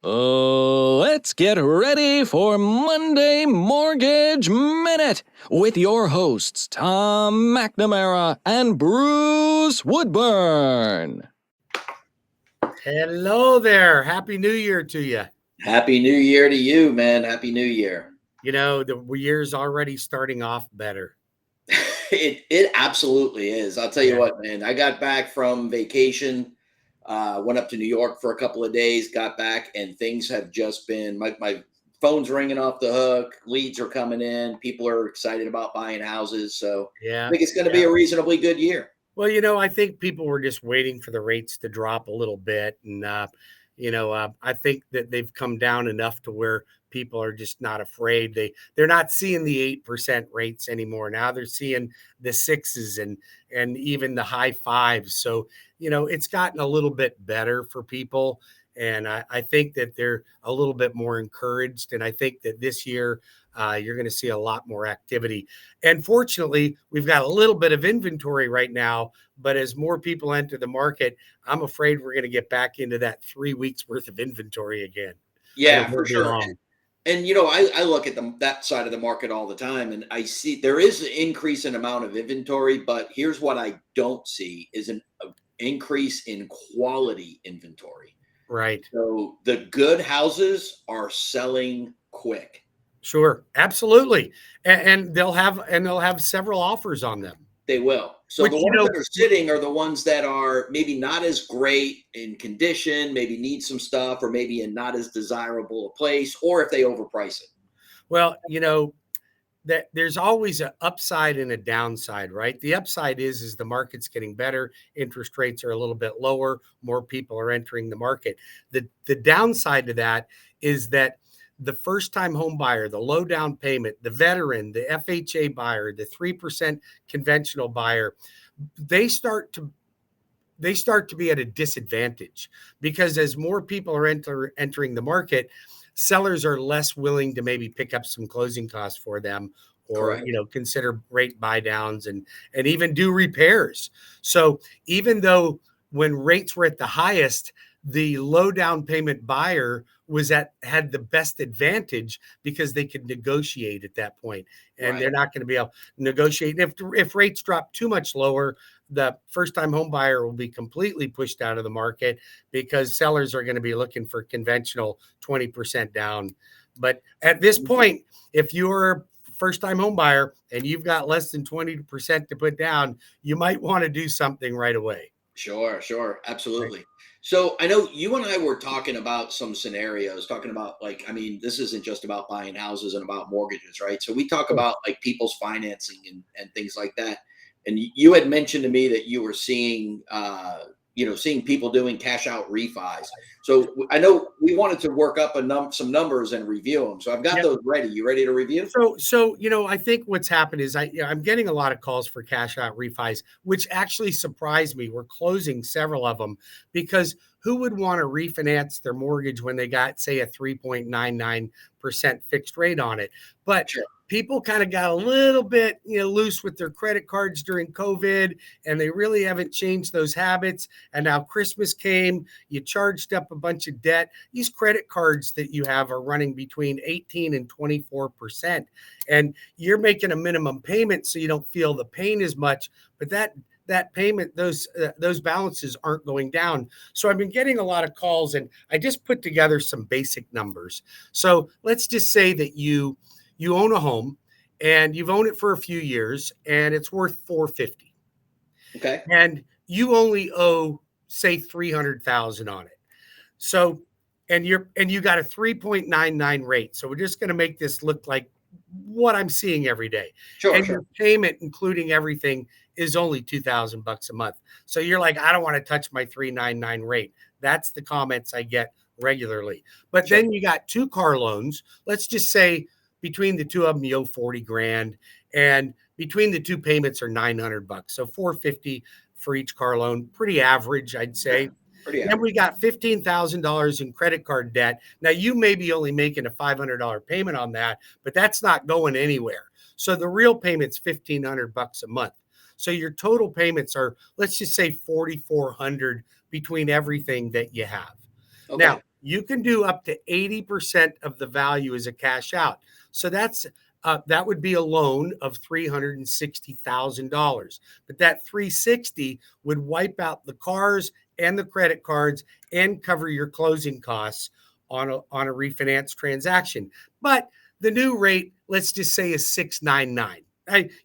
Let's get ready for Monday Mortgage Minute with your hosts, Tom McNamara and Bruce Woodburn. Hello there. Happy New Year to you. Happy New Year to you, man. Happy New Year. You know, the year's already starting off better. It absolutely is. I'll tell you what, man. I got back from vacation, went up to New York for a couple of days, got back, and things have just been my phone's ringing off the hook. Leads are coming in. People are excited about buying houses. So I think it's going to be a reasonably good year. Well, you know, I think people were just waiting for the rates to drop a little bit. And, I think that they've come down enough to where people are just not afraid. They're not seeing the 8% rates anymore. Now they're seeing the sixes and even the high fives. So, it's gotten a little bit better for people. And I think that they're a little bit more encouraged. And I think that this year you're going to see a lot more activity. And fortunately, we've got a little bit of inventory right now. But as more people enter the market, I'm afraid we're going to get back into that 3 weeks worth of inventory again. Yeah, for sure. And I look at that side of the market all the time, and I see there is an increase in amount of inventory. But here's what I don't see is an increase in quality inventory. Right. So the good houses are selling quick. Sure, absolutely, and they'll have several offers on them. They will. So the ones that are sitting are the ones that are maybe not as great in condition, maybe need some stuff, or maybe in not as desirable a place, or if they overprice it. Well, that there's always an upside and a downside, right? The upside is the market's getting better, interest rates are a little bit lower, more people are entering the market. The downside to that is that the first-time home buyer, the low down payment, the veteran, the FHA buyer, the 3% conventional buyer, they start to be at a disadvantage because as more people are entering the market, sellers are less willing to maybe pick up some closing costs for them or, consider rate buy downs and even do repairs. So even though when rates were at the highest, the low down payment buyer had the best advantage because they could negotiate at that point, and they're not going to be able to negotiate. And if rates drop too much lower, the first time home buyer will be completely pushed out of the market because sellers are going to be looking for conventional 20% down. But at this point, if you're a first time home buyer and you've got less than 20% to put down, you might want to do something right away. Sure. Absolutely. Right. So I know you and I were talking about some scenarios, talking about this isn't just about buying houses and about mortgages, right? So we talk about like people's financing and things like that. And you had mentioned to me that you were seeing, seeing people doing cash out refis. So I know we wanted to work up some numbers and review them. So I've got those ready. You ready to review? So I think what's happened is I'm getting a lot of calls for cash out refis, which actually surprised me. We're closing several of them because who would want to refinance their mortgage when they got, say, a 3.99% fixed rate on it? But people kind of got a little bit, loose with their credit cards during COVID, and they really haven't changed those habits. And now Christmas came, you charged up a bunch of debt. These credit cards that you have are running between 18 and 24%. And you're making a minimum payment so you don't feel the pain as much, but that payment, those balances aren't going down. So I've been getting a lot of calls, and I just put together some basic numbers. So let's just say that you own a home and you've owned it for a few years and it's worth $450,000. Okay. And you only owe, say, $300,000 on it. So, and you got a 3.99 rate. So we're just going to make this look like what I'm seeing every day. Sure. Your payment, including everything, is only $2,000 a month. So you're like, I don't want to touch my 399 rate. That's the comments I get regularly. But then you got 2 car loans. Let's just say between the two of them, you owe $40,000, and between the 2 payments are $900. So $450 for each car loan, pretty average, I'd say. Then we got $15,000 in credit card debt. Now you may be only making a $500 payment on that, but that's not going anywhere. So the real payment's $1,500 a month. So your total payments are, let's just say $4,400 between everything that you have. Okay. Now you can do up to 80% of the value as a cash out. So that would be a loan of $360,000. But that 360 would wipe out the cars and the credit cards and cover your closing costs on a refinance transaction. But the new rate, let's just say, is 699.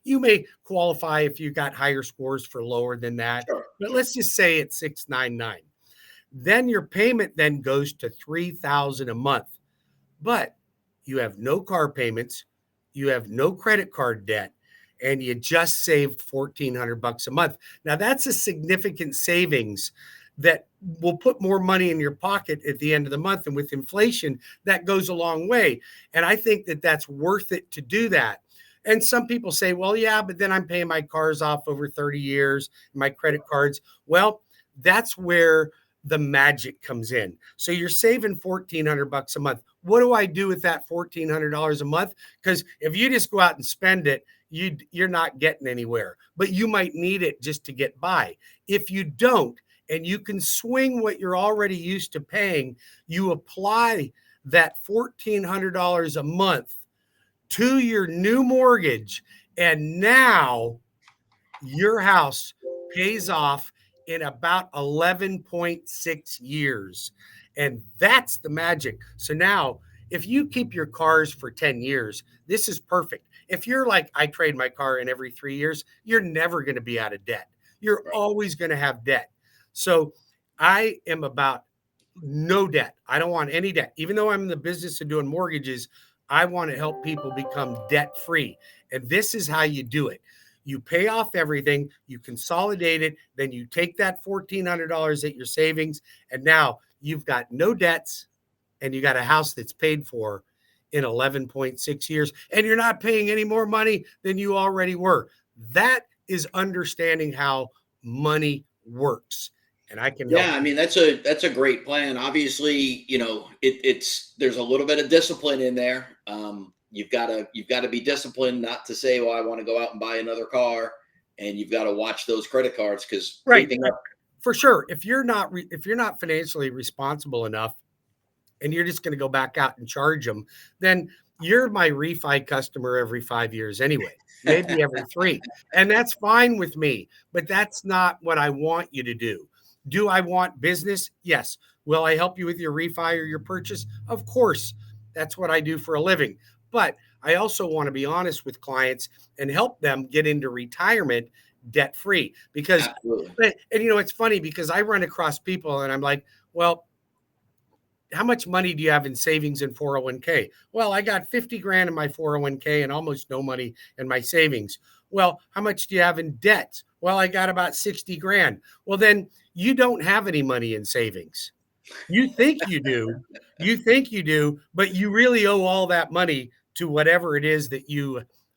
You may qualify if you got higher scores for lower than that, Sure. but let's just say it's 699. Then your payment then goes to $3,000 a month. But you have no car payments, you have no credit card debt, and you just saved $1,400 a month. Now that's a significant savings that will put more money in your pocket at the end of the month. And with inflation, that goes a long way. And I think that that's worth it to do that. And some people say, well, yeah, but then I'm paying my cars off over 30 years, my credit cards. Well, that's where the magic comes in. So you're saving $1,400 a month. What do I do with that $1,400 a month? Because if you just go out and spend it, you're not getting anywhere, but you might need it just to get by. If you don't, and you can swing what you're already used to paying, you apply that $1,400 a month to your new mortgage, and now your house pays off in about 11.6 years. And that's the magic. So now, if you keep your cars for 10 years, this is perfect. If you're like, I trade my car in every 3 years, you're never going to be out of debt. You're always going to have debt. So I am about no debt. I don't want any debt. Even though I'm in the business of doing mortgages, I want to help people become debt free. And this is how you do it. You pay off everything, you consolidate it, then you take that $1,400 at your savings, and now you've got no debts and you got a house that's paid for in 11.6 years, and you're not paying any more money than you already were. That is understanding how money works. And I can help. Yeah, I mean that's a great plan. Obviously, it's there's a little bit of discipline in there. You've got to be disciplined not to say, well, I want to go out and buy another car, and you've got to watch those credit cards because right, for sure. If you're not financially responsible enough, and you're just going to go back out and charge them, then you're my refi customer every 5 years anyway, maybe every 3, and that's fine with me. But that's not what I want you to do. Do I want business? Yes. Will I help you with your refi or your purchase? Of course. That's what I do for a living. But I also want to be honest with clients and help them get into retirement debt free. Because, and it's funny because I run across people and I'm like, well, how much money do you have in savings and 401k? Well, I got 50 grand in my 401k and almost no money in my savings. Well, how much do you have in debt? Well, I got about 60 grand. Well, then you don't have any money in savings. You think you do, but you really owe all that money to whatever it is that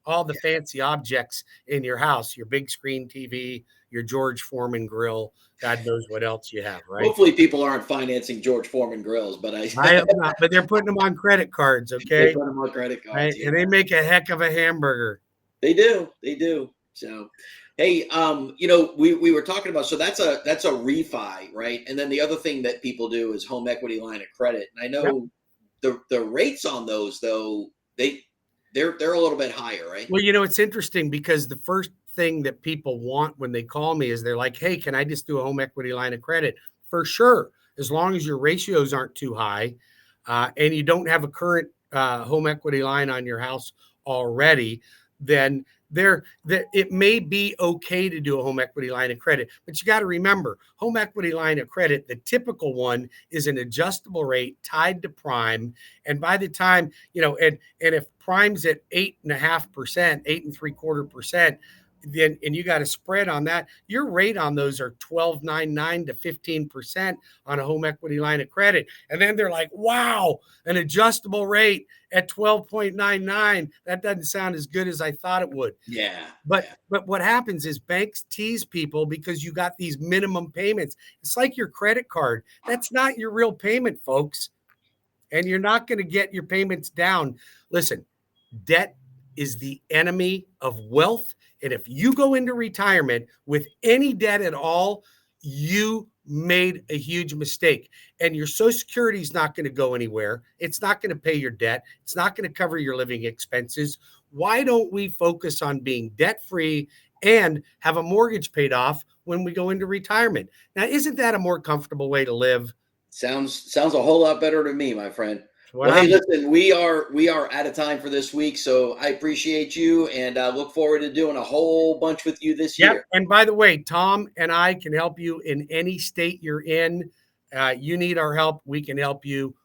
all the fancy objects in your house, your big screen TV, your George Foreman grill, God knows what else you have, right? Hopefully people aren't financing George Foreman grills, but I am not, but they're putting them on credit cards, okay? They put them on credit cards. Right? Yeah. And they make a heck of a hamburger. They do. So, hey, we were talking about, so that's a refi, right? And then the other thing that people do is home equity line of credit. And I know the rates on those, though, they're a little bit higher, right? Well, it's interesting because the first thing that people want when they call me is they're like, hey, can I just do a home equity line of credit? For sure. As long as your ratios aren't too high and you don't have a current home equity line on your house already, then it may be okay to do a home equity line of credit. But you got to remember, home equity line of credit, the typical one is an adjustable rate tied to prime. And by the time, and if prime's at 8.5%, 8.75%, then, and you got a spread on that, your rate on those are 12.99 to 15% on a home equity line of credit. And then they're like, wow, an adjustable rate at 12.99. That doesn't sound as good as I thought it would. Yeah. But what happens is banks tease people because you got these minimum payments. It's like your credit card. That's not your real payment, folks. And you're not going to get your payments down. Listen, debt is the enemy of wealth. And if you go into retirement with any debt at all, you made a huge mistake, and your Social Security is not going to go anywhere. It's not going to pay your debt. It's not going to cover your living expenses. Why don't we focus on being debt free and have a mortgage paid off when we go into retirement? Now, isn't that a more comfortable way to live? Sounds a whole lot better to me, my friend. What Well, hey, I'm listen, we are out of time for this week, so I appreciate you and look forward to doing a whole bunch with you this Yep. year. And by the way, Tom and I can help you in any state you're in. You need our help, we can help you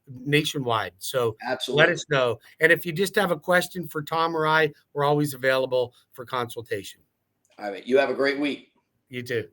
nationwide. So let Absolutely. us know. And if you just have a question for Tom or I, we're always available for consultation. All right. You have a great week. You too.